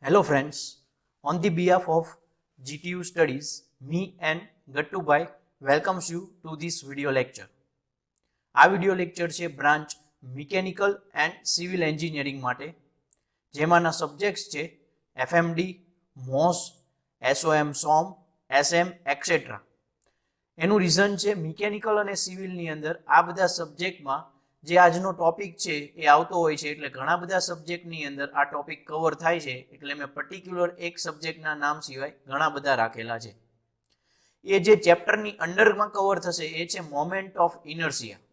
Hello friends, on the behalf of GTU Studies, me and Gattubai welcomes you to this video lecture. આ video lecture છે branch mechanical and civil engineering માટે, જેમાંના subjects છે એફએમડી, MOS, એસઓએમ, સોમ, SM et cetera. એનું reason છે mechanical અને સિવિલની અંદર આ બધા સબ્જેક્ટમાં જે આજનો ટોપિક છે એ આવતો હોય છે, એટલે ઘણા બધા સબ્જેક્ટની અંદર આ ટોપિક કવર થાય છે, એટલે મેં પર્ટિક્યુલર એક સબ્જેક્ટના નામ સિવાય ઘણા બધા રાખેલા છે. એ જે ચેપ્ટરની અંડરમાં કવર થશે એ છે મોમેન્ટ ઓફ ઇનર્શિયા,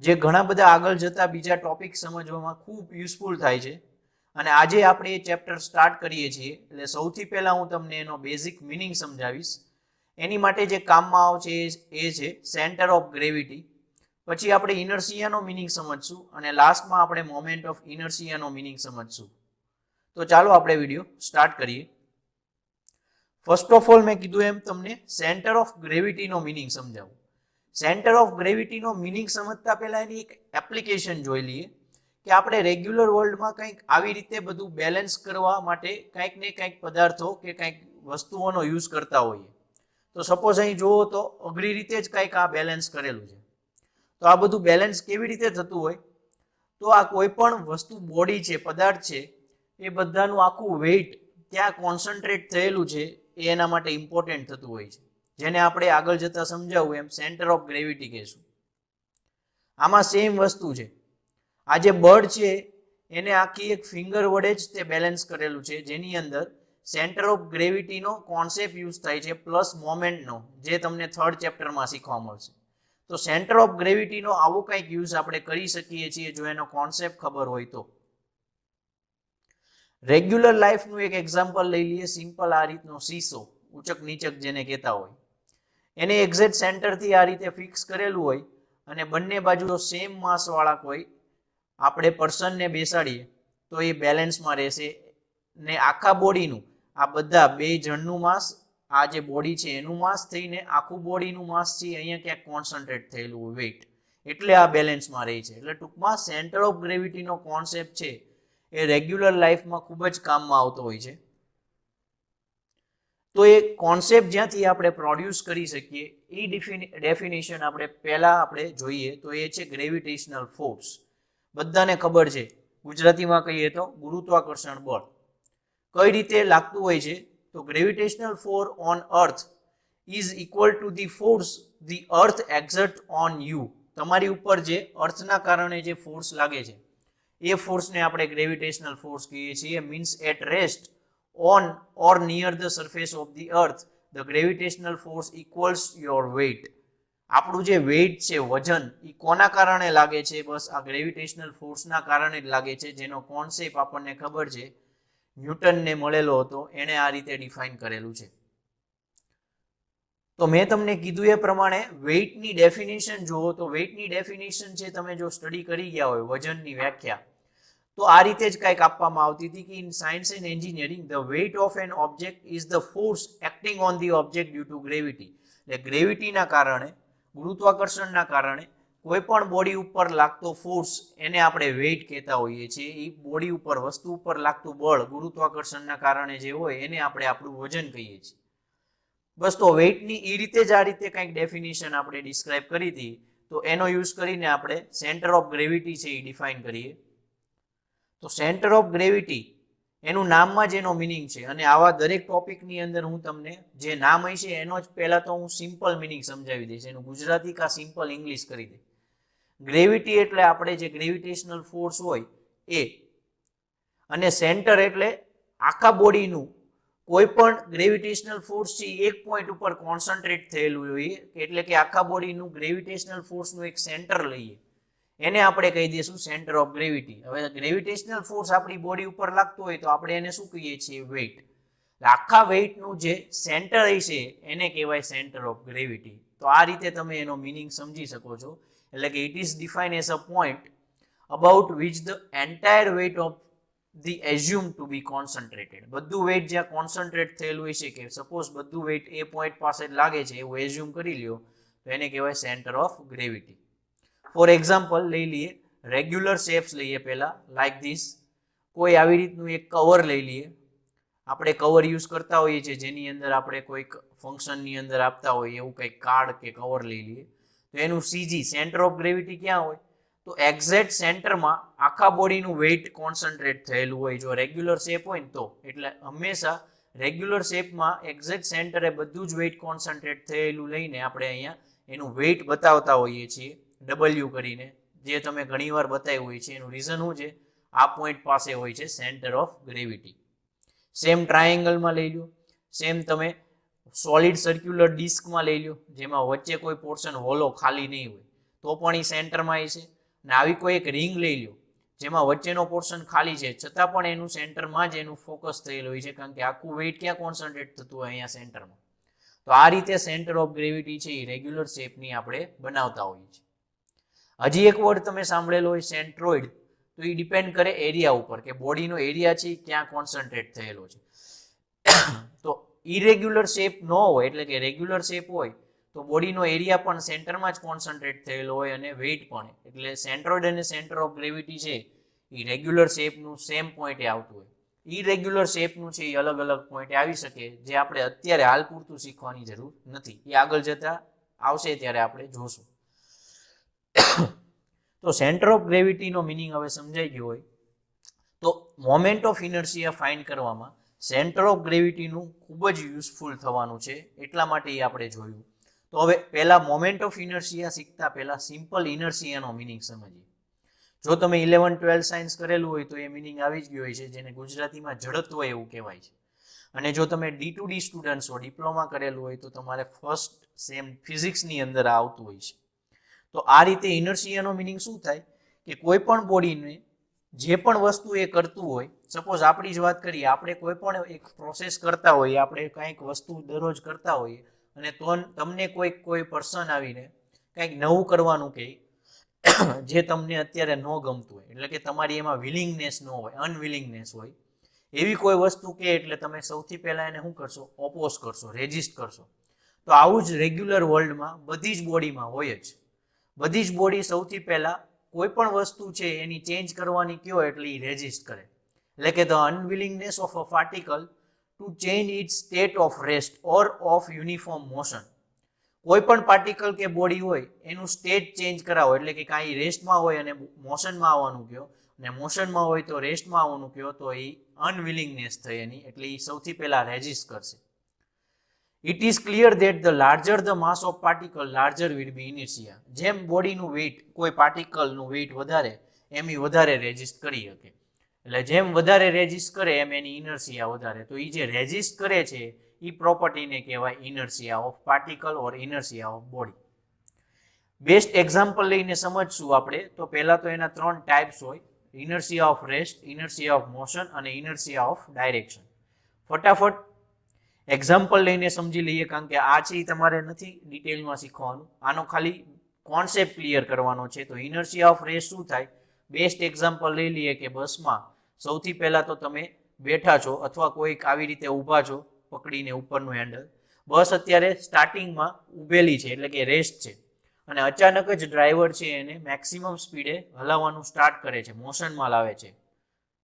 જે ઘણા બધા આગળ જતા બીજા ટોપિક સમજવામાં ખૂબ યુઝફુલ થાય છે. અને આજે આપણે એ ચેપ્ટર સ્ટાર્ટ કરીએ છીએ, એટલે સૌથી પહેલાં હું તમને એનો બેઝિક મિનિંગ સમજાવીશ. એની માટે જે કામમાં આવશે એ છે સેન્ટર ઓફ ગ્રેવિટી. પછી આપણે ઇનર્શિયાનો મિનિંગ સમજશું અને લાસ્ટમાં આપણે મોમેન્ટ ઓફ ઇનર્શિયાનો મિનિંગ સમજશું. તો ચાલો આપણે વિડીયો સ્ટાર્ટ કરીએ. ફર્સ્ટ ઓફ ઓલ મેં કીધું એમ તમને સેન્ટર ઓફ ગ્રેવિટીનો મિનિંગ સમજાવું. સેન્ટર ઓફ ગ્રેવિટીનો મિનિંગ સમજતા પહેલા એની એક એપ્લિકેશન જોઈ લઈએ કે આપણે રેગ્યુલર વર્લ્ડમાં કંઈક આવી રીતે બધું બેલેન્સ કરવા માટે કંઈક ને કંઈક પદાર્થો કે કંઈક વસ્તુઓનો યુઝ કરતા હોઈએ. તો સપોઝ અહીં જુઓ તો અઘરી રીતે જ કંઈક આ બેલેન્સ કરેલું છે. તો આ બધું બેલેન્સ કેવી રીતે થતું હોય? તો આ કોઈ પણ વસ્તુ, બોડી છે, પદાર્થ છે, એ બધાનું આખું વેઇટ ત્યાં કોન્સન્ટ્રેટ થયેલું છે, એ એના માટે ઇમ્પોર્ટન્ટ થતું હોય છે, જેને આપણે આગળ જતા સમજાવું એમ સેન્ટર ઓફ ગ્રેવિટી કહેશું. આમાં સેમ વસ્તુ છે. આ જે બળ છે એને આખી એક ફિંગર વડે જ તે બેલેન્સ કરેલું છે, જેની અંદર સેન્ટર ઓફ ગ્રેવિટીનો કોન્સેપ્ટ યુઝ થાય છે પ્લસ મોમેન્ટનો, જે તમને થર્ડ ચેપ્ટરમાં શીખવા મળશે. તો સેન્ટર ઓફ ગ્રેવિટીનો આવો કંઈક યુઝ આપણે કરી શકીએ છીએ જો એનો કોન્સેપ્ટ ખબર હોય તો. રેગ્યુલર લાઈફનું એક એક્ઝામ્પલ લઈ લઈએ. સિમ્પલ આ રીતનો સીસો, ઉચક નીચક જેને કહેતા હોય, એને એક્ઝેક્ટ સેન્ટરથી આ રીતે ફિક્સ કરેલું હોય અને બંને બાજુ સેમ માસવાળા કોઈ આપણે પર્સનને બેસાડીએ તો એ બેલેન્સમાં રહેશે. ને આખા બોડીનું, આ બધા બે જણનું માસ, આ જે બોડી છે એનું માસ થઈને આખું બોડીનું માસ છે અહીંયા ક્યાંક કોન્સન્ટ્રેટ થયેલું હોય વેઇટ, એટલે આ બેલેન્સમાં રહે છે. એટલે ટૂંકમાં સેન્ટર ઓફ ગ્રેવિટીનો કોન્સેપ્ટ છે એ રેગ્યુલર લાઈફમાં ખૂબ જ કામમાં આવતો હોય છે. તો એ કોન્સેપ્ટ જ્યાંથી આપણે પ્રોડ્યુસ કરી શકીએ એ ડેફિનેશન આપણે પહેલાં આપણે જોઈએ તો એ છે ગ્રેવિટેશનલ ફોર્સ. બધાને ખબર છે, ગુજરાતીમાં કહીએ તો ગુરુત્વાકર્ષણ બળ. કઈ રીતે લાગતું હોય છે? તો gravitational force on earth is equal to the force the earth exert on you. તમારી ઉપર જે અર્થના કારણે જે ફોર્સ લાગે છે એ ફોર્સને આપણે ગ્રેવિટેશનલ ફોર્સ કહીએ છીએ. Means at rest on or near the surface of the earth the gravitational force equals your weight. આપણું જે વેઇટ છે, વજન, એ કોના કારણે લાગે છે? બસ આ ગ્રેવિટેશનલ ફોર્સના કારણે જ લાગે છે, જેનો કોન્સેપ્ટ આપણને ખબર છે, ન્યૂટનને મળેલો હતો, એણે આ રીતે ડિફાઇન કરેલું છે. તો મેં તમને કીધું એ પ્રમાણે વેઇટની ડેફિનેશન જુઓ તો વેઇટની ડેફિનેશન છે, તમે જો સ્ટડી કરી ગયા હોય વજનની વ્યાખ્યા, તો આ રીતે જ કંઈક આપવામાં આવતી હતી કે in science and engineering the weight of an object is the force acting on the object due to gravity. એટલે ગ્રેવિટીના કારણે, ગુરુત્વાકર્ષણના કારણે કોઈ પણ બોડી ઉપર લાગતો ફોર્સ એને આપણે વેઇટ કહેતા હોઈએ છીએ. એ બોડી ઉપર, વસ્તુ ઉપર લાગતું બળ ગુરુત્વાકર્ષણના કારણે જે હોય એને આપણે આપણું વજન કહીએ છીએ. બસ, તો વેઇટની એ રીતે જ આ રીતે કંઈક ડેફિનેશન આપણે ડિસ્ક્રાઇબ કરી હતી, તો એનો યુઝ કરીને આપણે સેન્ટર ઓફ ગ્રેવિટી છે એ ડિફાઇન કરીએ. તો સેન્ટર ઓફ ગ્રેવિટી એનું નામમાં જ એનો મિનિંગ છે, અને આવા દરેક ટોપિકની અંદર હું તમને જે નામ હશે એનો જ પહેલાં તો હું સિમ્પલ મિનિંગ સમજાવી દઈશ, એનું ગુજરાતી કા સિમ્પલ ઇંગ્લિશ કરી દઈશ. ગ્રેવિટી એટલે આપણે જે ગ્રેવિટેશનલ ફોર્સ હોય એ, અને સેન્ટર એટલે આખા બોડીનું કોઈ પણ ગ્રેવિટેશનલ ફોર્સ છે એક પોઈન્ટ ઉપર કોન્સન્ટ્રેટ થયેલું હોય, એટલે કે આખા બોડીનું ગ્રેવિટેશનલ ફોર્સનું એક સેન્ટર લઈએ, એને આપણે કહી દઈશું સેન્ટર ઓફ ગ્રેવિટી. હવે ગ્રેવિટેશનલ ફોર્સ આપણી બોડી ઉપર લાગતો હોય તો આપણે એને શું કહીએ છીએ? વેઇટ. આખા વેઇટનું જે સેન્ટર હશે એને કહેવાય સેન્ટર ઓફ ગ્રેવિટી. તો આ રીતે તમે એનો મિનિંગ સમજી શકો છો. એટલે કે it is define as a point about which the entire weight of the assume to be concentrated. બધું વેઇટ જ્યાં કોન્સન્ટ્રેટ થયેલું હોય છે, કે સપોઝ બધું વેઇટ એ પોઈન્ટ પાસે લાગે છે એવું એઝ્યુમ કરી લ્યો, તો એને કહેવાય centre of gravity. For example લઈ લઈએ, રેગ્યુલર શેપ્સ લઈએ પહેલા, લાઈક ધીસ. કોઈ આવી રીતનું એક કવર લઈ લઈએ, આપણે કવર યુઝ કરતા હોઈએ છીએ, જેની અંદર આપણે કોઈક ફંક્શનની અંદર આપતા હોઈએ એવું કંઈક કાર્ડ કે કવર લઈ લઈએ, તો એનું સીજી સેન્ટર ઓફ ગ્રેવિટી ક્યાં હોય? તો એક્ઝેક્ટ સેન્ટરમાં આખા બોડીનું વેઇટ કોન્સન્ટ્રેટ થયેલું હોય. જો રેગ્યુલર શેપ હોય ને તો, એટલે હંમેશા રેગ્યુલર શેપમાં એક્ઝેક્ટ સેન્ટરે બધું જ વેઇટ કોન્સન્ટ્રેટ થયેલું લઈને આપણે અહીંયા એનું વેઇટ બતાવતા હોઈએ છીએ ડબલ્યુ કરીને, જે તમે ઘણીવાર બતાવ્યું હોય છે. એનું રીઝન શું છે? આ પોઈન્ટ પાસે હોય છે સેન્ટર ઓફ ગ્રેવિટી. સેમ ટ્રાયેંગલમાં લઈ લો, સેમ તમે સોલિડ સર્ક્યુલર ડિસ્કમાં લઈ લો, જેમાં વચ્ચે કોઈ પોર્શન હોલો ખાલી નહીં હોય તો પણ એ સેન્ટરમાં છે. અને આવી કોઈ એક રિંગ લઈ લો જેમાં વચ્ચેનો પોર્શન ખાલી છે છતાં પણ એનું સેન્ટરમાં જ એનું ફોકસ થયેલું હોય છે, કારણ કે આખું વેઇટ ક્યાં કોન્સન્ટ્રેટ થતું હોય? અહીંયા સેન્ટરમાં. તો આ રીતે સેન્ટર ઓફ ગ્રેવિટી છે એ રેગ્યુલર શેપની આપણે બનાવતા હોઈએ છીએ. હજી એક વર્ડ તમે સાંભળેલો હોય સેન્ટ્રોઇડ, તો એ ડિપેન્ડ કરે એરિયા ઉપર, કે બોડીનો એરિયા છે ક્યાં કોન્સન્ટ્રેટ થયેલો છે. તો ઇરેગ્યુલર શેપ ન હોય, એટલે કે રેગ્યુલર શેપ હોય તો બોડીનો એરિયા પણ સેન્ટરમાં જ કોન્સન્ટ્રેટ થયેલો હોય અને વેઇટ પણ. એટલે સેન્ટ્રોઇડ અને સેન્ટર ઓફ ગ્રેવિટી છે એ રેગ્યુલર શેપનું સેમ પોઈન્ટે આવતું હોય. ઇરેગ્યુલર શેપનું છે એ અલગ અલગ પોઈન્ટે આવી શકે, જે આપણે અત્યારે હાલ પૂરતું શીખવાની જરૂર નથી. એ આગળ જતા આવશે ત્યારે આપણે જોશું. તો સેન્ટર ઓફ ગ્રેવિટીનો મિનિંગ હવે સમજાઈ ગયો હોય, તો મોમેન્ટ ઓફ ઇનર્શિયા ફાઇન્ડ કરવામાં સેન્ટર ઓફ ગ્રેવિટીનું ખૂબ જ યુઝફુલ થવાનું છે, એટલા માટે એ આપણે જોયું. તો હવે પહેલા મોમેન્ટ ઓફ ઇનર્શિયા શીખતા પહેલા સિમ્પલ ઇનર્શિયાનો મિનિંગ સમજીએ. જો તમે 11-12 સાયન્સ કરેલું હોય તો એ મિનિંગ આવી જ ગયો હોય છે, જેને ગુજરાતીમાં જડત્વ એવું કહેવાય છે. અને જો તમે D2D સ્ટુડન્ટ્સ હો, ડિપ્લોમા કરેલું હોય, તો તમારે ફર્સ્ટ સેમ ફિઝિક્સની અંદર આવતું હોય છે. તો આ રીતે ઇનર્શિયાનો મિનિંગ શું થાય? કે કોઈ પણ બોડીને જે પણ વસ્તુ એ કરતું હોય, સપોઝ આપણી જ વાત કરીએ, આપણે કોઈ પણ એક પ્રોસેસ કરતા હોઈએ, આપણે કંઈક વસ્તુ દરરોજ કરતા હોઈએ અને તમને કોઈ પર્સન આવીને કંઈક નવું કરવાનું કહે, જે તમને અત્યારે ન ગમતું હોય, એટલે કે તમારી એમાં વિલિંગનેસ ન હોય, અનવિલિંગનેસ હોય, એવી કોઈ વસ્તુ કહે એટલે તમે સૌથી પહેલાં એને શું કરશો? ઓપોઝ કરશો, રેજિસ્ટ કરશો. તો આવું જ રેગ્યુલર વર્લ્ડમાં બધી જ બોડીમાં હોય જ. બધી જ બોડી સૌથી પહેલાં કોઈ પણ વસ્તુ છે એની ચેન્જ કરવાની કયો એટલે એ રેજિસ્ટ કરે. એટલે કે the unwillingness of a particle to change its state of rest or of uniform motion. કોઈ પણ પાર્ટિકલ કે બોડી હોય એનું સ્ટેટ ચેન્જ કરાવો, એટલે કે કાંઈ રેસ્ટમાં હોય અને મોશનમાં આવવાનું કહો, અને મોશનમાં હોય તો રેસ્ટમાં આવવાનું કહો, તો એ અનવિલિંગનેસ થઈ એની, એટલે એ સૌથી પહેલા રેજિસ્ટ કરશે. It is clear that the larger the mass of particle, larger will be inertia. જેમ બોડીનું વેઇટ, કોઈ પાર્ટિકલનું વેઇટ વધારે, એમ એ વધારે રેજિસ્ટ કરી શકે. એટલે જેમ વધારે રેજિસ્ટ કરે એમ એની ઇનર્શિયા વધારે. તો એ જે રેજિસ્ટ કરે છે એ પ્રોપર્ટીને કહેવાય inertia of particle or inertia of body. Best example લઈને સમજશું આપણે. તો પહેલા તો એના 3 ટાઈપ્સ હોય: inertia of rest, inertia of motion અને ઇનર્શિયા ઓફ ડાયરેક્શન. ફટાફટ એક્ઝામ્પલ લઈને સમજી લઈએ, કારણ કે આ છે તમારે નથી ડિટેલમાં શીખવાનું, આનો ખાલી કોન્સેપ્ટ ક્લિયર કરવાનો છે. તો ઇનર્શિયા ઓફ રેસ્ટ શું થાય? બેસ્ટ એક્ઝામ્પલ લઈ લઈએ કે બસમાં સૌથી પહેલા તો તમે બેઠા છો અથવા કોઈક આવી રીતે ઊભા છો પકડીને ઉપરનું હેન્ડલ. બસ અત્યારે સ્ટાર્ટિંગમાં ઊભેલી છે, એટલે કે રેસ્ટ છે, અને અચાનક જ ડ્રાઈવર છે એને મેક્સિમમ સ્પીડે હલાવવાનું સ્ટાર્ટ કરે છે, મોશનમાં લાવે છે.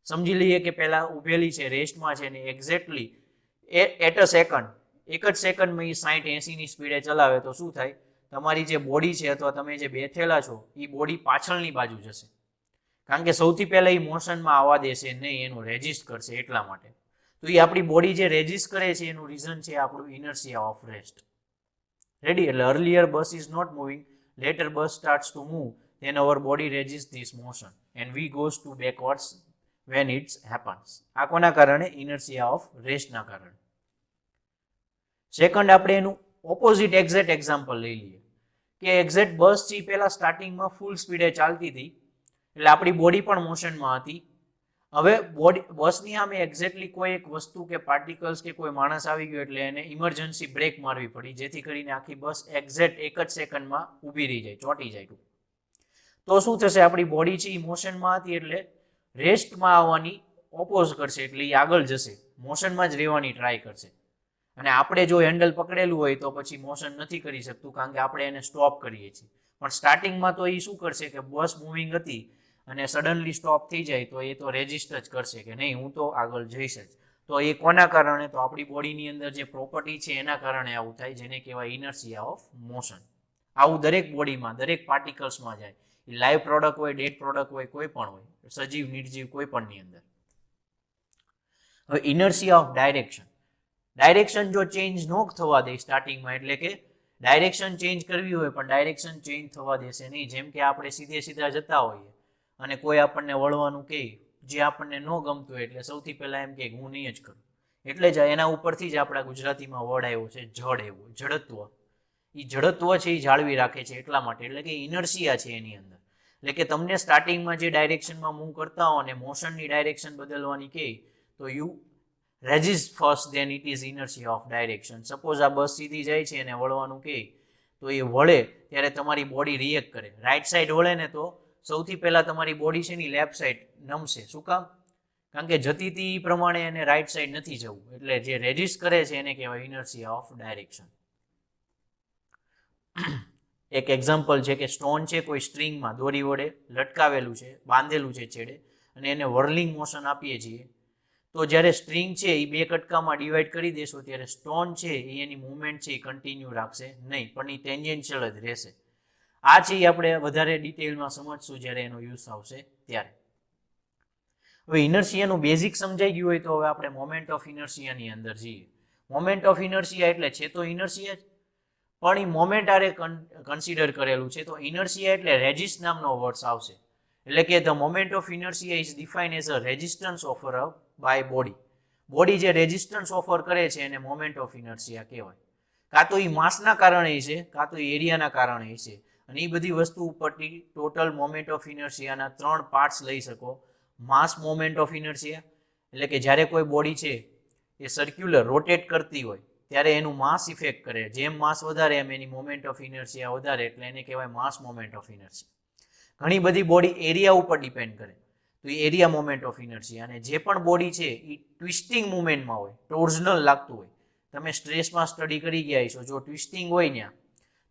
સમજી લઈએ કે પહેલા ઊભેલી છે, રેસ્ટમાં છે, ને એક્ઝેક્ટલી એટ અ સેકન્ડ, એક જ સેકન્ડમાં એ 60-80ની સ્પીડે ચલાવે, તો શું થાય? તમારી જે બોડી છે અથવા તમે જે બેઠેલા છો એ બોડી પાછળની બાજુ જશે, કારણ કે સૌથી પહેલા એ મોશનમાં આવવા દેશે નહીં, એનું રેજિસ્ટ કરશે એટલા માટે. તો એ આપણી બોડી જે રેજિસ્ટ કરે છે એનું રીઝન છે આપણું ઇનર્શિયા ઓફ રેસ્ટ. રેડી? એટલે earlier bus is not moving, later bus starts to move, then our body resists this motion and we goes to backwards when it happens. આ કોના કારણે? ઇનર્શિયા ઓફ રેસ્ટના કારણે. Second, આપણે એનું opposite exact example લઈ લઈએ કે એક્ઝેક્ટ બસ છે પહેલા સ્ટાર્ટિંગમાં ફૂલ સ્પીડે ચાલતી હતી, એટલે આપણી બોડી પણ મોશનમાં હતી. હવે બસની સામે એક્ઝેક્ટલી કોઈ એક વસ્તુ કે પાર્ટિકલ્સ કે કોઈ માણસ આવી ગયો, એટલે એને ઇમરજન્સી બ્રેક મારવી પડી, જેથી કરીને આખી બસ એક્ઝેક્ટ એક જ સેકન્ડમાં ઊભી રહી જાય, ચોંટી જાય. તો શું થશે? આપણી બોડી છે એ મોશનમાં હતી, એટલે રેસ્ટમાં આવવાની ઓપોઝ કરશે, એટલે એ આગળ જશે, મોશનમાં જ રહેવાની ટ્રાય કરશે. અને આપણે જો હેન્ડલ પકડેલું હોય તો પછી મોશન નથી કરી શકતું, કારણ કે આપણે એને સ્ટોપ કરીએ છીએ. પણ સ્ટાર્ટિંગમાં તો એ શું કરશે કે બસ મૂવિંગ હતી અને સડનલી સ્ટોપ થઈ જાય તો એ તો રેજિસ્ટ જ કરશે કે નહીં, હું તો આગળ જઈશ જ. તો એ કોના કારણે? તો આપણી બોડીની અંદર જે પ્રોપર્ટી છે એના કારણે આવું થાય, જેને કહેવાય ઇનર્શિયા ઓફ મોશન. આવું દરેક બોડીમાં, દરેક પાર્ટિકલ્સમાં જાય. એ લાઈવ પ્રોડક્ટ હોય, ડેડ પ્રોડક્ટ હોય, કોઈ પણ હોય, સજીવ નિર્જીવ કોઈ પણની અંદર. હવે ઇનર્શિયા ઓફ ડાયરેક્શન. ડાયરેક્શન જો ચેન્જ ન થવા દે સ્ટાર્ટિંગમાં, એટલે કે ડાયરેક્શન ચેન્જ કરવી હોય પણ ડાયરેક્શન ચેન્જ થવા દેશે નહીં. જેમ કે આપણે સીધે સીધા જતા હોઈએ અને કોઈ આપણને વળવાનું કહે, જે આપણને ન ગમતું હોય, એટલે સૌથી પહેલા એમ કે હું નહીં જ કરું. એટલે જ એના ઉપરથી જ આપણા ગુજરાતીમાં વર્ડ આવ્યો છે જડ, એવું જડત્વ. એ જડત્વ છે એ જાળવી રાખે છે એટલા માટે, એટલે કે ઇનર્શિયા છે એની અંદર. એટલે કે તમને સ્ટાર્ટિંગમાં જે ડાયરેક્શનમાં મૂવ કરતા હો અને મોશનની ડાયરેક્શન બદલવાની કહે, તો you resist first, then it is inertia of direction. Suppose આ બસ સીધી જાય છે અને વળવાનું કહે, તો એ વળે ત્યારે તમારી બોડી રિએક્ટ કરે. રાઈટ સાઈડ વળે ને તો સૌથી પહેલા તમારી બોડી છે ને લેફ્ટ સાઈડ નમશે. શું કામ? કારણ કે જતી હતી એ પ્રમાણે એને રાઈટ સાઈડ નથી જવું. એટલે જે રેઝિસ્ટ કરે છે એને કહેવાય ઇનર્શિયા ઓફ ડાયરેક્શન. એક એક્ઝામ્પલ છે કે સ્ટોન છે કોઈ સ્ટ્રિંગમાં દોરી વડે લટકાવેલું છે, બાંધેલું છે છેડે, અને એને વર્લિંગ મોશન આપીએ છીએ. તો જ્યારે સ્ટ્રિંગ છે એ બે કટકામાં ડિવાઈડ કરી દેશો ત્યારે સ્ટોન છે એ એની મુવમેન્ટ છે એ કન્ટિન્યુ રાખશે નહીં, પણ એ ટેન્જેન્શિયલ જ રહેશે. આ છે એ આપણે વધારે ડિટેલમાં સમજશું જ્યારે એનો યુઝ આવશે ત્યારે. હવે ઇનર્શિયાનું બેઝિક સમજાઈ ગયું હોય તો હવે આપણે મોમેન્ટ ઓફ ઇનર્શિયાની અંદર જઈએ. મોમેન્ટ ઓફ ઇનર્શિયા એટલે છે તો ઇનર્શિયા જ, પણ એ મોમેન્ટ આરે કન્સિડર કરેલું છે. તો ઇનર્શિયા એટલે રેઝિસ્ટ નામનો વર્ડ આવશે. એટલે કે the moment of inertia is define as a resistance offer by body. Body જે રેઝિસ્ટન્સ ઓફર કરે છે એને મોમેન્ટ ઓફ ઇનર્શિયા કહેવાય. કાં તો એ માસના કારણે છે, કાં તો એરિયાના કારણે છે. અને એ બધી વસ્તુ ઉપરથી ટોટલ મોમેન્ટ ઓફ ઇનર્શિયાના 3 પાર્ટ્સ લઈ શકો. માસ મોમેન્ટ ઓફ ઇનર્શિયા, એટલે કે જ્યારે કોઈ બોડી છે એ સર્ક્યુલર રોટેટ કરતી હોય ત્યારે એનું માસ ઇફેક્ટ કરે. જેમ માસ વધારે એમ એની મોમેન્ટ ઓફ ઇનર્શિયા વધારે, એટલે એને કહેવાય માસ મોમેન્ટ ઓફ ઇનર્શિયા. ઘણી બધી બોડી એરિયા ઉપર ડિપેન્ડ કરે, તો એ એરિયા મોમેન્ટ ઓફ ઇનર્શિયા. અને જે પણ બોડી છે એ ટ્વિસ્ટિંગ મુવમેન્ટમાં હોય, ટોર્ઝનલ લાગતું હોય. તમે સ્ટ્રેસમાં સ્ટડી કરી ગયા છો, જો ટ્વિસ્ટિંગ હોય ત્યાં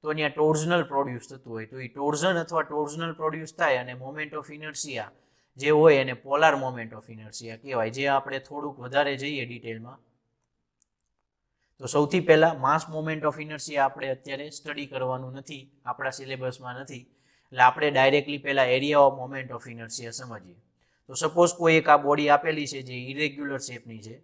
તો ત્યાં ટોર્ઝનલ પ્રોડ્યુસ થતું હોય, તો એ ટોર્ઝન અથવા ટોર્ઝનલ પ્રોડ્યુસ થાય અને મોમેન્ટ ઓફ ઇનર્શિયા જે હોય એને પોલાર મોમેન્ટ ઓફ ઇનર્શિયા કહેવાય. જે આપણે થોડુંક વધારે જઈએ ડિટેલમાં, તો સૌથી પહેલા માસ મોમેન્ટ ઓફ ઇનર્શિયા આપણે અત્યારે સ્ટડી કરવાનું નથી, આપણા સિલેબસમાં નથી. એટલે આપણે ડાયરેક્ટલી પહેલા area of moment of inertia સમજીએ. તો સપોઝ કોઈ એક આ બોડી આપેલી છે જે ઇરેગ્યુલર શેપની છે,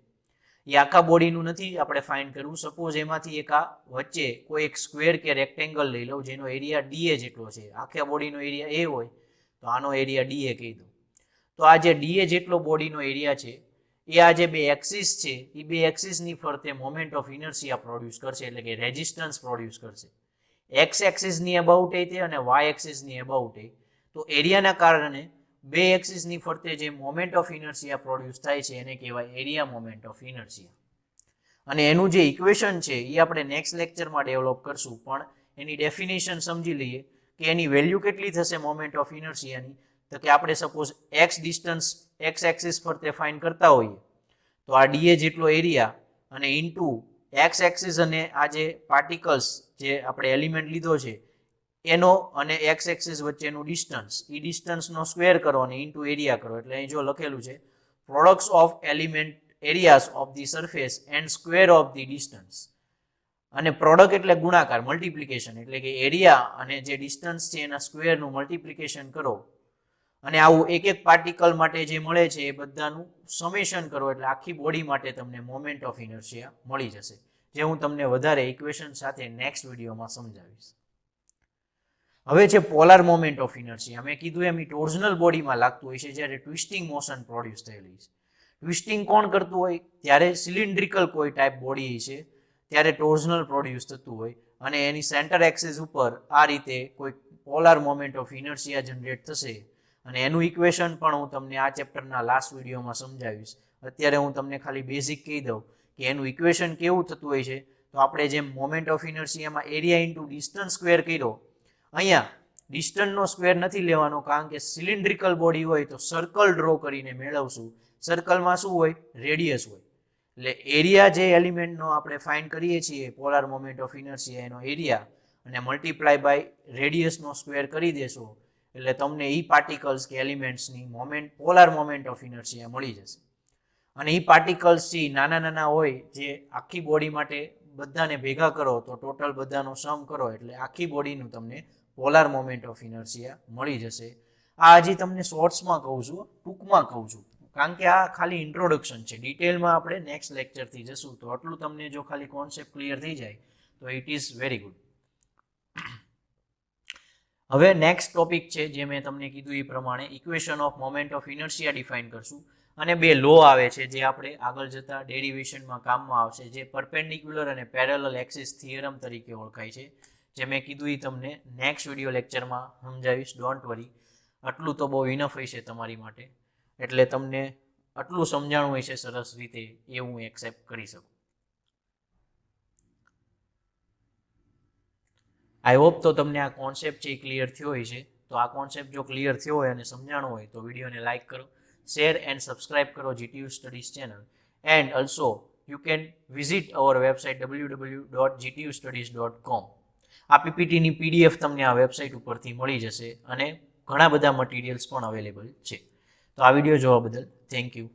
એ આખા બોડીનું નથી આપણે ફાઇન્ડ કરવું. સપોઝ એમાંથી એક આ વચ્ચે કોઈ એક સ્ક્વેર કે રેક્ટેંગલ લઈ લઉં જેનો એરિયા ડીએ જેટલો છે. આખા બોડીનો એરિયા એ હોય તો આનો એરિયા ડીએ કહી દઉં. તો આ જે ડીએ જેટલો બોડીનો એરિયા છે એ આ જે બે એક્સિસ છે એ બે એક્સિસની ફરતે મોમેન્ટ ઓફ ઇનર્શિયા પ્રોડ્યુસ કરશે, એટલે કે રેઝિસ્ટન્સ પ્રોડ્યુસ કરશે. એક્સ એક્સિસની અબાઉટ એ તે અને વાય એક્સિસની અબાઉટ એ. તો એરિયાના કારણે બે એક્સિસની ફરતે જે મોમેન્ટ ઓફ ઇનર્શિયા પ્રોડ્યુસ થાય છે એને કહેવાય એરિયા મોમેન્ટ ઓફ ઇનર્શિયા. અને એનું જે ઇક્વેશન છે એ આપણે નેક્સ્ટ લેક્ચરમાં ડેવલપ કરશું, પણ એની ડેફિનેશન સમજી લઈએ કે એની વેલ્યુ કેટલી થશે મોમેન્ટ ઓફ ઇનર્શિયાની. તો કે આપણે suppose x distance x axis ફરતે ફાઇન્ડ કરતા હોઈએ તો આ ડીએ જેટલો એરિયા અને ઇન્ટુ એક્સ એક્સિસ અને આ જે પાર્ટિકલ્સ જે આપણે એલિમેન્ટ લીધો છે એનો અને એક્સ એક્સિસ વચ્ચેનું ડિસ્ટન્સ, એ ડિસ્ટન્સનો સ્ક્વેર કરો અને ઇન્ટુ એરિયા કરો. એટલે અહીં જો લખેલું છે products of element areas of the surface and square of the distance. અને પ્રોડક્ટ એટલે ગુણાકાર, મલ્ટિપ્લિકેશન, એટલે કે એરિયા અને જે ડિસ્ટન્સ છે એના સ્ક્વેરનું મલ્ટિપ્લિકેશન કરો અને આવું એક એક પાર્ટિકલ માટે જે મળે છે એ બધાનું સમેશન કરો, એટલે આખી બોડી માટે તમને મોમેન્ટ ઓફ ઇનર્શિયા મળી જશે, જે હું તમને વધારે ઇક્વેશન સાથે નેક્સ્ટ વિડીયોમાં સમજાવીશ. હવે છે પોલાર મોમેન્ટ ઓફ ઇનર્શિયા. મેં કીધું એમ ટોર્ઝનલ બોડીમાં લાગતું હોય છે જ્યારે ટ્વિસ્ટિંગ મોશન પ્રોડ્યુસ થયેલી છે. ટ્વિસ્ટિંગ કોણ કરતું હોય? ત્યારે સિલિન્ડ્રિકલ કોઈ ટાઈપ બોડી છે ત્યારે ટોર્ઝનલ પ્રોડ્યુસ થતું હોય અને એની સેન્ટર એક્સિસ ઉપર આ રીતે કોઈ polar moment of inertia generate થશે. અને એનું ઇક્વેશન પણ હું તમને આ ચેપ્ટરના લાસ્ટ વિડીયોમાં સમજાવીશ. અત્યારે હું તમને ખાલી બેઝિક કહી દઉં કે એનું ઇક્વેશન કેવું થતું હોય છે. તો આપણે જેમ મોમેન્ટ ઓફ ઇનર્શિયામાં એરિયા ઇન્ટુ ડિસ્ટન્સ સ્ક્વેર કર્યો, અહીંયા ડિસ્ટન્સનો સ્ક્વેર નથી લેવાનો, કારણ કે સિલિન્ડ્રિકલ બોડી હોય તો સર્કલ ડ્રો કરીને મેળવશું. સર્કલમાં શું હોય? રેડિયસ હોય. એટલે એરિયા જે એલિમેન્ટનો આપણે ફાઇન્ડ કરીએ છીએ પોલાર મોમેન્ટ ઓફ ઇનર્શિયા, એનો એરિયા અને મલ્ટીપ્લાય બાય રેડિયસનો સ્ક્વેર કરી દેશો એટલે તમને ઈ પાર્ટિકલ્સ કે એલિમેન્ટ્સની moment polar moment of inertia મળી જશે. અને એ પાર્ટિકલ્સ છે નાના નાના હોય, જે આખી બોડી માટે બધાને ભેગા કરો તો ટોટલ બધાનો સમ કરો એટલે આખી બોડીનું તમને પોલાર મોમેન્ટ ઓફ ઇનર્શિયા મળી જશે. આ હજી તમને શોર્ટ્સમાં કહું છું, ટૂંકમાં કહું છું, કારણ કે આ ખાલી ઇન્ટ્રોડક્શન છે. ડિટેલમાં આપણે નેક્સ્ટ લેક્ચરથી જશું. તો આટલું તમને જો ખાલી કોન્સેપ્ટ ક્લિયર થઈ જાય તો ઇટ ઇઝ વેરી ગુડ. હવે નેક્સ્ટ ટોપિક છે જે મેં તમને કીધું એ પ્રમાણે equation of moment of inertia define કરશું. અને બે લો આવે છે જે આપણે આગળ જતા ડેરિવેશનમાં કામમાં આવશે, જે પરપેન્ડિક્યુલર અને પેરેલલ એક્સિસ થિયરમ તરીકે ઓળખાય છે. જે મેં કીધું એ તમને નેક્સ્ટ વિડીયો લેક્ચરમાં સમજાવીશ. ડોન્ટ વરી, આટલું તો બહુ ઇનફ હોય છે તમારી માટે, એટલે તમને આટલું સમજાણું હોય છે સરસ રીતે એ હું એક્સેપ્ટ કરી શકું. આઈ હોપ તો તમને આ કોન્સેપ્ટ છે એ ક્લિયર થયો હોય છે. તો આ કોન્સેપ્ટ જો ક્લિયર થયો હોય અને સમજાણો હોય તો વિડીયોને લાઇક કરો, શેર એન્ડ સબસ્ક્રાઇબ કરો GTU studies channel. And also you can visit our website www.gtustudies.com. આ પીપીટીની PDF તમને આ વેબસાઇટ ઉપરથી મળી જશે અને ઘણા બધા મટીરિયલ્સ પણ અવેલેબલ છે. તો આ વિડીયો જોવા બદલ થેન્ક યુ.